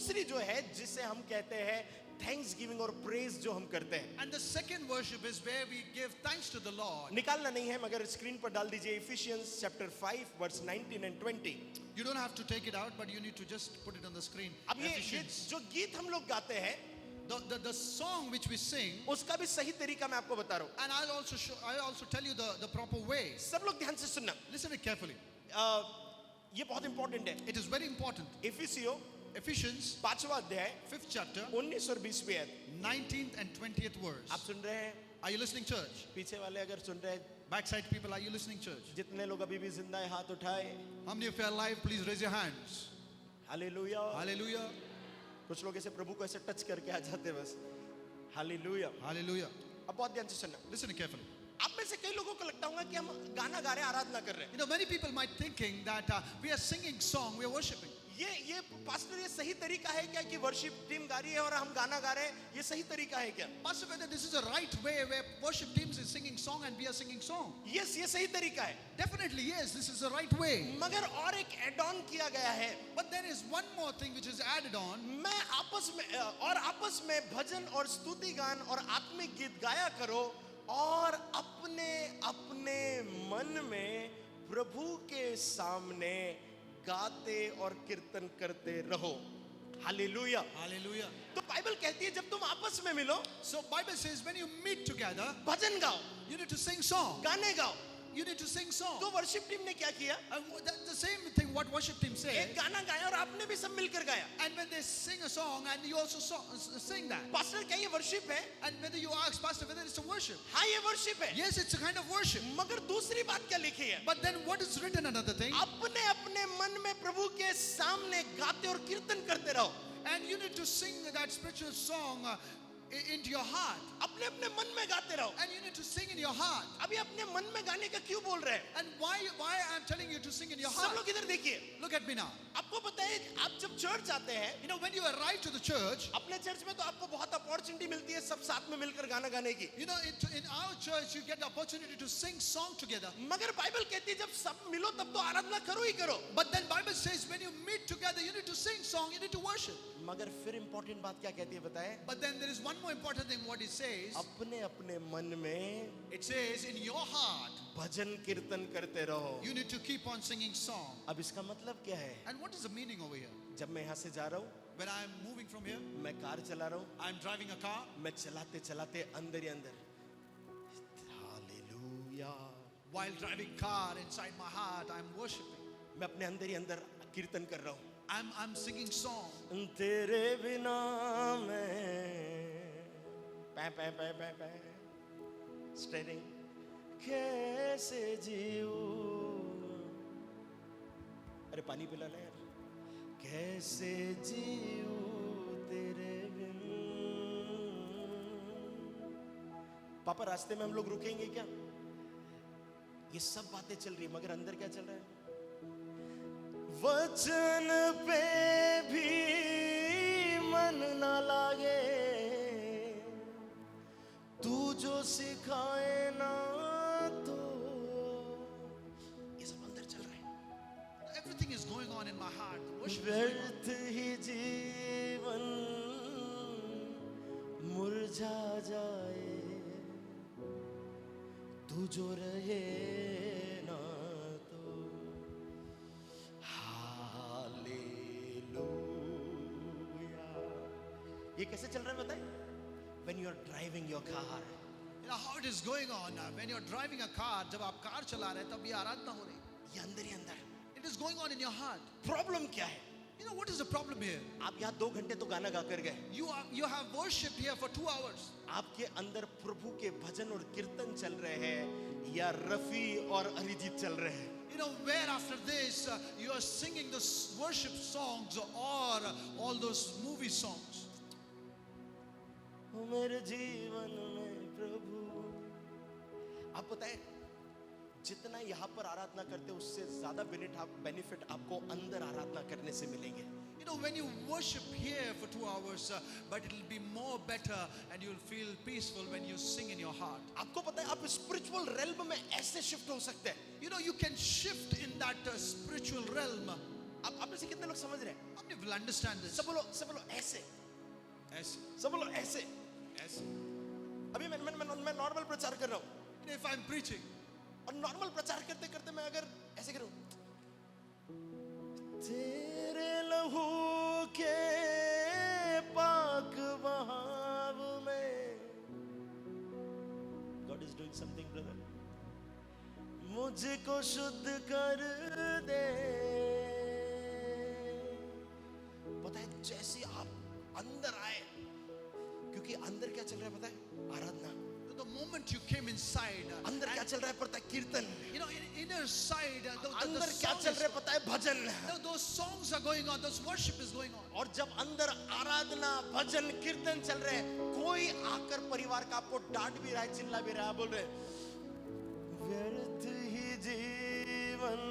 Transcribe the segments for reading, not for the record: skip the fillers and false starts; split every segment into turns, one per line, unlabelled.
दूसरी जो है जिसे हम कहते हैं थैंक्स गिविंग और प्रेज जो हम करते हैं.
And the second worship is where we give thanks to the Lord.
निकालना नहीं है मगर स्क्रीन पर डाल दीजिए Ephesians chapter 5 verse 19 and 20.
You don't have to take it out, but you need to just put it on the screen.
अब ये
Ephesians.
जो गीत हम लोग गाते हैं
The song which we sing,
उसका भी सही तरीका मैं आपको बता रहा हूँ.
and I'll also tell you the proper way.
सब लोग ध्यान से सुनना.
Listen it carefully.
ये बहुत इंपॉर्टेंट है.
It is very important.
इफिसियों
Ephesians
5वां अध्याय
5th chapter
19 और 20 पे है.
19th and 20th verse.
आप सुन रहे हैं?
Are you listening, church?
पीछे वाले अगर सुन रहे हैं,
Backside people, are you listening, church?
जितने लोग अभी भी जिंदा है हाथ उठाए.
How many of you are alive? Please raise your hands.
Hallelujah.
Hallelujah.
कुछ लोग ऐसे प्रभु को ऐसे टच करके आ जाते हैं बस. हालेलुया.
Hallelujah.
अब बहुत ध्यान से सुनना.
Listen carefully.
आप में से कई लोगों को लगता होगा कि हम गाना गा रहे हैं, आराधना कर रहे हैं.
You know, many people might thinking that we are singing song, we are worshiping.
ये पास्टर ये सही तरीका है क्या कि वर्शिप टीम गा रही है और हम गाना गा रहे हैं? ये सही तरीका है क्या?
Pastor, whether this is a right way where worship teams is singing song and we are singing song?
Yes, ये सही तरीका है.
Definitely yes, this is the right way.
मगर और एक एड ऑन किया गया है.
But there is one more thing which is added on.
मैं आपस में भजन और स्तुति गान और आत्मिक गीत गाया करो और अपने अपने मन में प्रभु के सामने गाते और कीर्तन करते रहो. हालेलुया.
Hallelujah.
तो बाइबल कहती है जब तुम आपस में मिलो,
So Bible says when you meet together,
भजन गाओ,
you need to sing song.
गाने गाओ.
You need to sing song.
तो वर्शिप टीम ने क्या किया?
The same thing what worship team
एक
said.
गाना गाया और आपने भी सब मिलकर गाया.
And when they sing a song and you also sing that.
Pastor क्या ये वर्शिप है?
And whether you ask pastor whether it's a worship.
हाँ ये वर्शिप है.
Yes, it's a kind of worship.
मगर दूसरी बात क्या लिखी है?
But then what is written another thing?
अपने अपने मन में प्रभु के सामने गाते और कीर्तन करते रहो.
And you need to sing that spiritual song into your heart.
अपने अपने मन में गाते रहो.
And you need to sing in your heart.
अभी अपने मन में गाने का क्यों बोल रहे हैं?
And why I'm telling you to sing in your
सब
heart?
लोग इधर देखिए.
Look at me now.
आपको पता है आप जब चर्च आते हैं,
You know, when you arrive to the church,
अपने चर्च में तो आपको बहुत अपॉर्चुनिटी मिलती है सब साथ में मिलकर गाना गाने की.
you know, in our church you get the opportunity to sing song together.
मगर बाइबल कहती है जब सब मिलो तब तो आराधना करो ही करो.
But then Bible says when you meet together, you need to sing song, you need to worship.
मगर फिर इंपॉर्टेंट बात क्या कहती है बताएं?
But then there is one more important thing what it says.
अपने अपने मन में
It says in your heart,
भजन कीर्तन करते रहो.
you need to keep on singing song.
अब इसका मतलब क्या है?
And what is the meaning over here?
जब मैं यहाँ से जा रहा हूँ,
When I'm moving from here,
मैं कार चला रहा हूँ,
I'm driving a car,
मैं चलाते चलाते अंदर ही अंदर hallelujah,
while driving car inside my heart, I'm worshiping.
मैं अपने अंदर ही अंदर कीर्तन कर रहा हूँ.
I'm singing song.
तेरे बिना मैं पै स्टेरिंग कैसे जीऊं. अरे पानी पिला ले यार. कैसे जीऊं तेरे बिन. पापा रास्ते में हम लोग रुकेंगे क्या? ये सब बातें चल रही है मगर अंदर क्या चल रहा है? वचन पे भी मन ना लागे, तू जो सिखाए ना तो. ये सब अंदर चल रहा है.
Everything is going on in my heart. Worship is going on.
व्यर्थ ही जीवन मुरझा जाए, तू जो रहे ना तो. ये कैसे चल रहा है बताएं? When you are driving your car,
You know how it is going on now. When you're driving a car, जब आप कार चला रहे हैं तब ये आराधना हो रही है.
ये अंदर ही अंदर.
It is going on in your heart.
Problem क्या है?
You know what is the problem here?
आप यहाँ 2 घंटे तो गाना गा कर गए.
You have worshipped here for 2 hours.
आपके अंदर प्रभु के भजन और कीर्तन चल रहे हैं या रफी और अरिजीत चल रहे हैं?
You know where after this you are singing the worship songs or all those movie songs.
मेरे जीवन में प्रभु. आप बताएं जितना यहाँ पर आराधना करते उससे ज्यादा बेनिफिट आपको अंदर आराधना करने से मिलेंगे.
You know when you worship here for 2 hours, but it will be more better and you will feel peaceful when you sing in your heart.
आपको पता है आप स्पिरिचुअल रेल्म में ऐसे शिफ्ट हो सकते हैं.
You know you can shift in that spiritual realm.
आप आप में से कितने लोग समझ रहे हैं?
How many will understand this?
सब बोलो ऐसे,
Yes.
सब बोलो ऐसे.
Yes.
अभी मैं नॉर्मल प्रचार कर रहा हूँ,
If I'm preaching,
और नॉर्मल प्रचार करते करते मैं अगर ऐसे करूं, तेरे लहू के पाक बहाव में, God is doing something, brother, मुझको शुद्ध कर दे. पता है जैसे आप अंदर आए, क्योंकि अंदर क्या चल रहा है पता है? आराधना.
the moment you came inside,
अंदर क्या चल रहा है पता है? कीर्तन.
you know, inner side, the
अंदर क्या
song
चल
is,
रहा है पता है? भजन.
those songs are going on, those worship is going on.
और जब अंदर आराधना, भजन, कीर्तन चल रहे हैं, कोई आकर परिवार का आपको डांट भी रहा है, चिल्ला भी रहा है, बोल रहे व्यर्थ ही जीवन.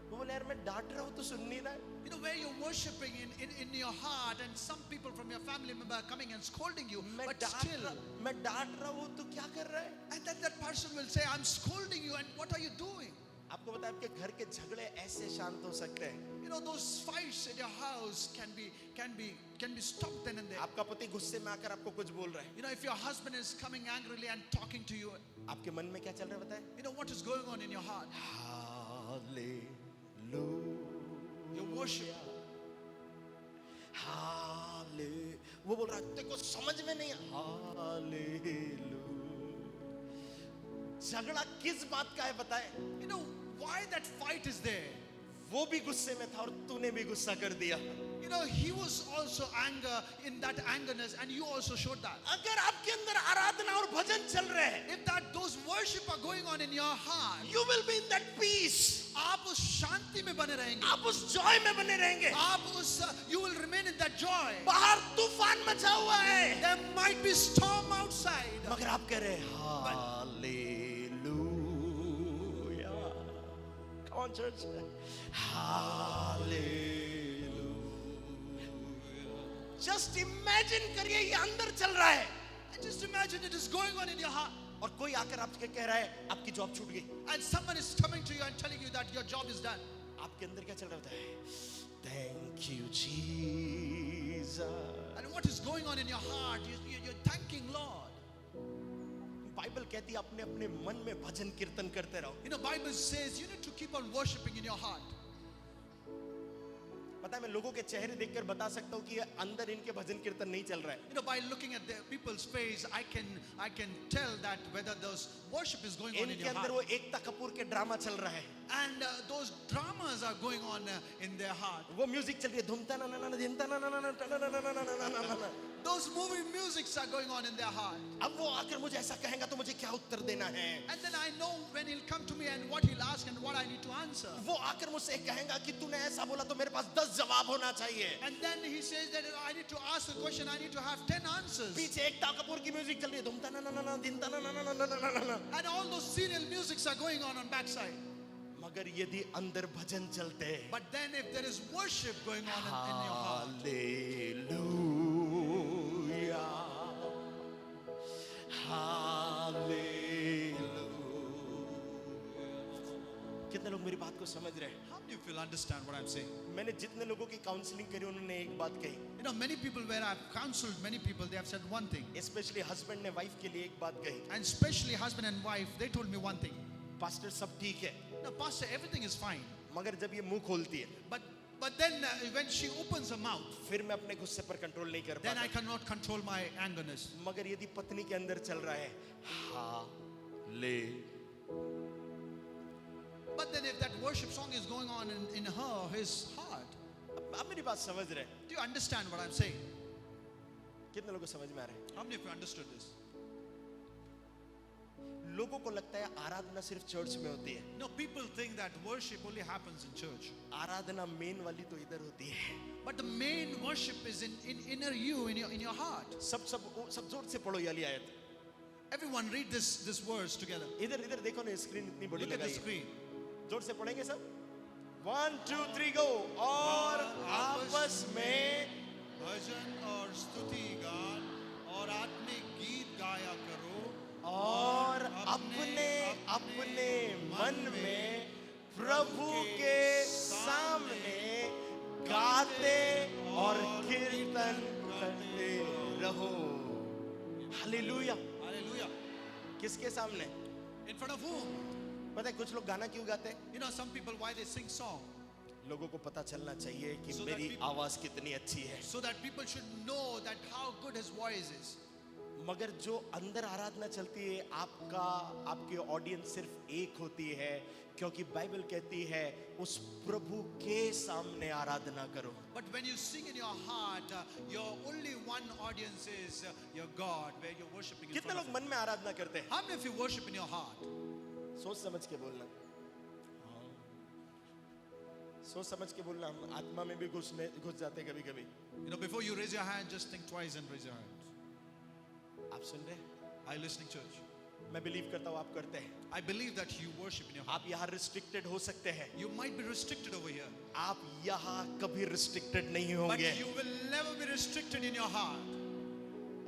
वो बोले यार मैं डांट रहा हूं तो सुन नहीं रहा है.
You know, where you're worshiping in your heart, and some people from your family member are coming and scolding you,
मैं
but still,
डांट रहा हूं तो क्या कर रहा है?
and then that person will say, I'm scolding you, and what are you doing?
आपको पता है आपके घर के झगड़े ऐसे शांत हो सकते हैं.
You know, those fights in your house can be stopped then and there.
आपका पति गुस्से में आकर आपको कुछ बोल रहा है,
You know, if your husband is coming angrily and talking to you,
आपके मन में क्या चल रहा है बताए?
you know what is going on in your heart? Your worship.
वो बोल रहा है तेरे को समझ में नहीं. झगड़ा किस बात का है बताए?
You know why that fight is there?
वो भी गुस्से में था और तूने भी गुस्सा कर दिया.
You know, he was also in that angerness, and you also showed that.
अगर आपके अंदर आराधना और भजन चल रहे हैं,
If those worship are going on in your heart,
you will be in that peace.
आप उस शांति में बने रहेंगे.
आप उस जॉय में बने रहेंगे.
You will remain in that joy.
बाहर तूफान मचा हुआ है,
There might be storm outside,
मगर आप कह रहे हैं hallelujah. Come on church. Hallelujah. Just imagine करिए ये अंदर चल रहा है.
and just imagine it is going on in your heart,
और कोई आकर आपसे कह रहा है आपकी जॉब छूट गई.
and someone is coming to you and telling you that your job is done.
आपके अंदर क्या चल रहा है? Thank you Jesus.
And what is going on in your heart? You're thanking Lord.
Bible कहती है अपने अपने मन में भजन कीर्तन करते रहो.
You know, Bible says you need to keep on worshiping in your heart.
पता है मैं लोगों के चेहरे देखकर बता सकता हूँ कि ये अंदर इनके भजन कीर्तन नहीं चल रहा है.
You know, by looking at the people's face, I can tell that whether those worship is going on in
इनके
your
अंदर
heart.
वो एकता कपूर के ड्रामा चल रहा है.
And those dramas are going on in their heart.
वो music चल रही है धूमता ना ना ना धिनता ना ना ना ना ना ना ना ना ना ना.
Those movie musics are going on in their heart.
अब वो आकर मुझे ऐसा कहेगा तो मुझे क्या उत्तर देना है?
And then I know when he'll come to me and what he'll ask and what I need to answer.
वो आकर मुझसे कहेगा कि तूने ऐसा बोला तो मेरे पास 10 जवाब होना चाहिए.
And then he says that I need to ask a question, I need to have 10 answers.
पीछे एकता कपूर की म्यूजिक चल रही है धूमता ना ना ना ना धिनता ना ना ना ना ना ना ना.
And all those serial musics are going on backside.
मगर यदि अंदर भजन चलते हैं,
But then if there is worship going on in your heart,
hallelujah hallelujah. कितने लोग मेरी बात को समझ रहे हैं?
how many of you will understand what I'm saying?
मैंने जितने लोगों की काउंसलिंग करी उन्होंने एक बात कही.
You know, many people where I've counseled many people, they have said one thing.
Specially husband ने वाइफ के लिए एक बात कही.
And especially husband and wife, they told me one thing.
Pastor सब ठीक है,
No, pastor, everything is fine.
मगर जब ये मुंह खोलती है
But then when she opens her mouth,
फिर मैं अपने गुस्से पर कंट्रोल नहीं कर
then I
पाता.
cannot control my angerness.
मगर यदि पत्नी के अंदर चल रहा है हाले,
But then if that worship song is going on in his heart,
आप मेरी बात समझ रहे हैं?
do you understand what I'm saying?
कितने लोगों को समझ में आ रहा है?
How many of you understood this?
लोगों को लगता है आराधना सिर्फ चर्च में होती है.
No, people think that worship only happens in church.
Aradhana main वाली तो इधर होती है.
But the main worship is in inner you, in your heart.
सब जोर से पढ़ो ये वाली आयत.
Everyone read this verse together.
इधर देखो ना स्क्रीन इतनी बड़ी
Look at the
लगाई है.
screen.
जोर से पढ़ेंगे सब. 1 2 3 गो. और आपस में
भजन और स्तुति गान और आत्मिक गीत गाया करो
और अपने अपने मन में प्रभु के गाते और कीर्तन करते रहो। हालेलुया।
Hallelujah.
किसके सामने?
In front of whom?
पता है कुछ लोग गाना क्यों गाते हैं?
You know, some people, why they sing song?
लोगों को पता चलना चाहिए कि
So that
मेरी
people-
आवाज कितनी अच्छी है।
So that people should know that how good his voice is.
मगर जो अंदर आराधना चलती है, आपके ऑडियंस सिर्फ एक होती है, क्योंकि बाइबल कहती है उस प्रभु के सामने आराधना करो।
But when you sing in your heart, your only one audience is your God, where you're worshiping in
कितने
front
लोग
of
मन में आराधना करते हैं?
him. How many of you worship in your heart?
सोच समझ के बोलना, सोच समझ के बोलना। हम आत्मा में भी घुस जाते कभी कभी।
You know, before you raise your hand, just think twice and raise your hand.
आप सुन रहे हैं?
Are you listening, church?
मैं बिलीव करता हूँ आप करते हैं।
I believe that you worship in your heart.
आप यहाँ रिस्ट्रिक्टेड हो सकते हैं,
You might be restricted over here,
आप यहाँ कभी रिस्ट्रिक्टेड नहीं
but
होंगे।
you will never be restricted in your heart.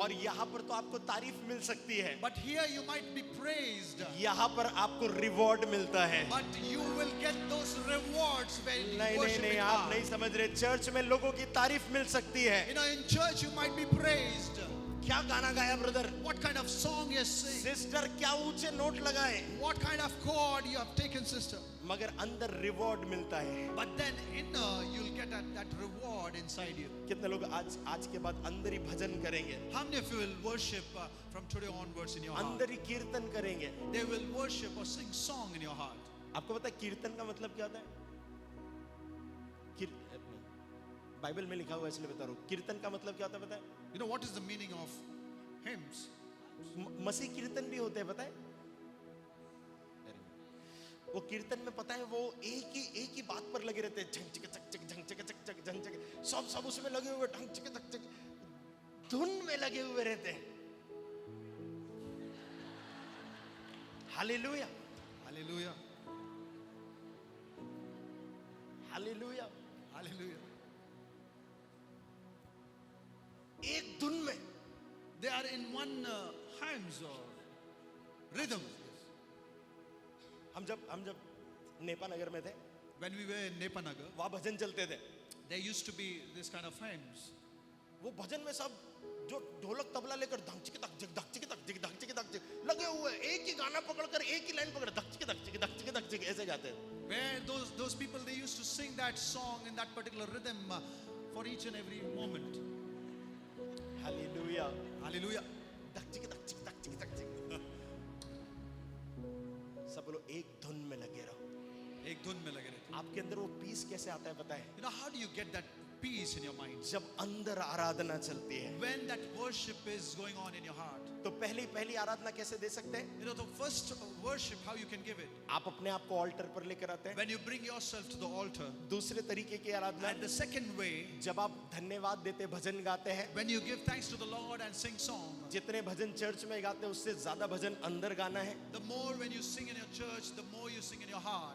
और यहाँ पर तो आपको तारीफ मिल सकती है,
But here you might be praised,
यहाँ पर आपको रिवॉर्ड मिलता है।
but you will get those rewards when you
नहीं नहीं
worship
नहीं,
in
आप
heart.
नहीं समझ रहे। चर्च में लोगों की तारीफ मिल सकती है।
You know, in church you might be praised.
क्या गाना गाया brother?
What kind of song you sing?
Sister क्या ऊंचे नोट लगाए?
What kind of chord you have taken, sister?
मगर अंदर रिवॉर्ड मिलता है।
But then inner you'll get that reward inside you.
कितने लोग आज के बाद अंदर ही भजन करेंगे,
How many of you will worship from today onwards in your heart?
अंदर ही कीर्तन करेंगे?
They will worship or sing song in your heart.
आपको पता है कीर्तन का मतलब क्या होता है? बाइबल में लिखा हुआ है इसलिए बता रहा हूँ। कीर्तन का मतलब क्या होता है पता है?
You know what is the meaning of hymns?
मसीह कीर्तन भी होते हैं, पता है? वो कीर्तन में पता है वो एक ही बात पर लगे रहते हैं। झंग चिक चक चक झंग चिक चक चक झंग चिक, सब उसमें लगे हुए, ढंग चिक चक चक धुन में लगे हुए रहते हैं। Hallelujah,
Hallelujah.
हालेलुया।
Hallelujah.
एक धुन में
They are in one hymns or rhythm.
हम जब नेपा नगर में थे,
When we were in Nepanagar,
वहाँ भजन चलते थे।
there used to be this kind of hymns.
वो भजन में सब जो ढोलक तबला लेकर धक चिक धक चिक धक चिक धक चिक धक चिक धक चिक लगे हुए, एक ही गाना पकड़कर एक ही लाइन पकड़ धक चिक धक चिक धक चिक धक चिक ऐसे गाते हैं।
Where those people, they used to sing that song in that particular rhythm for each and every moment.
Hallelujah.
Hallelujah.
धक चिक धक चिक धक चिक धक चिक। सब लोग एक धुन में लगे रहो।
एक धुन में लगे रहते।
आपके अंदर वो पीस कैसे आता है पता है?
You know, how do you get that peace in your mind?
जब अंदर आराधना चलती है।
When that worship is going on in your heart.
तो पहली आराधना कैसे दे सकते हैं?
You know, the first worship, how you can give it?
आप अपने आप को ऑल्टर पर लेकर आते हैं।
When you bring yourself to the altar.
दूसरे तरीके की आराधना,
And the second way,
जब आप धन्यवाद देते भजन गाते हैं।
when you give thanks to the Lord and sing song.
जितने भजन चर्च में गाते हैं उससे ज्यादा भजन अंदर गाना है।
The more when you sing in your church, the more you sing in your heart.